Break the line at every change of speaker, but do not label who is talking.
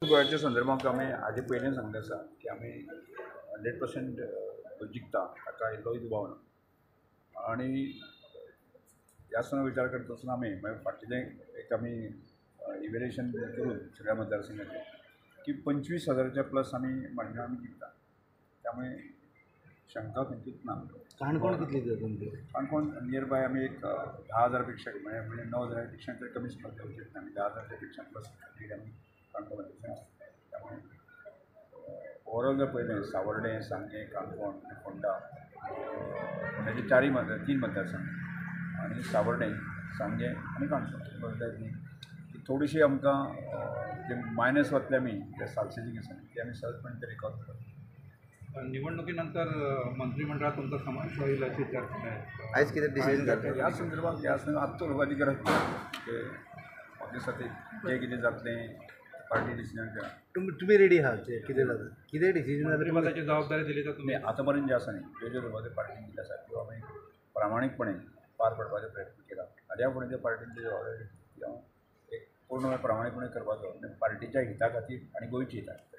गोव्याच्या संदर्भात आमी हाजे पयलीं सांगलें आसा की आमी 100% जिखता ताका इल्लोय दुबाव ना आनी ह्या आसतना विचार करता आसतना आमी मागीर फाटलें एक आमी इवेल्युएशन करून सगळ्या मतदारसंघाचें की 25,000च्या प्लस आमी मांडणी आमी जिखता त्यामुळे शंका खंयचीच ना.
काणकोण कितली दिता तुमची?
काणकोण नियर बाय आमी एक 10,000पेक्षा म्हणजे 9,000पेक्षा तरी कमी स्पर्धा जिखता आमी 10,000पेक्षा प्लस लीड आमी काणकोण मतदारसंघात त्यामुळे ओवरऑल जर पळयलें सावर्डे सांगें काणकोण फोंडा फोंड्याचे तीन मतदारसंघ आनी सावर्डे सांगें आनी काणकोण म्हणटात की थोडीशी आमकां जे मायनस वतले आमी जे सालसेजीक आसा ते आमी सहजपणे ते रिकॉर्ड करता.
निवडणुकीनंतर मंत्रिमंडळात तुमचा समावेश होईल अशी चर्चा आहे.
आयज कितें डिसिजन जाता?
ह्या संदर्भात आत्ता उलोवपाची गरज ना की ऑफिसांत जें कितें जातलें पार्टी डिसिजन घेता.
तुम्ही रेडी आहात जे कितें जाता कितें डिसिजन जाता
मंत्रिपदाची जबाबदारी दिली तर तुम्ही
आतां पर्यंत जें आसा न्ही ज्यो ज्यो पार्टीन दिल्ले आसा त्यो आमी प्रामाणीकपणे पार पडपाचो प्रयत्न केला. हाज्या फुडें त्या पार्टीची जबाबदारी ती हांव एक पूर्ण प्रामाणीकपणे करपाचो पार्टीच्या हिता खातीर आनी गोंयच्या हिता खातीर.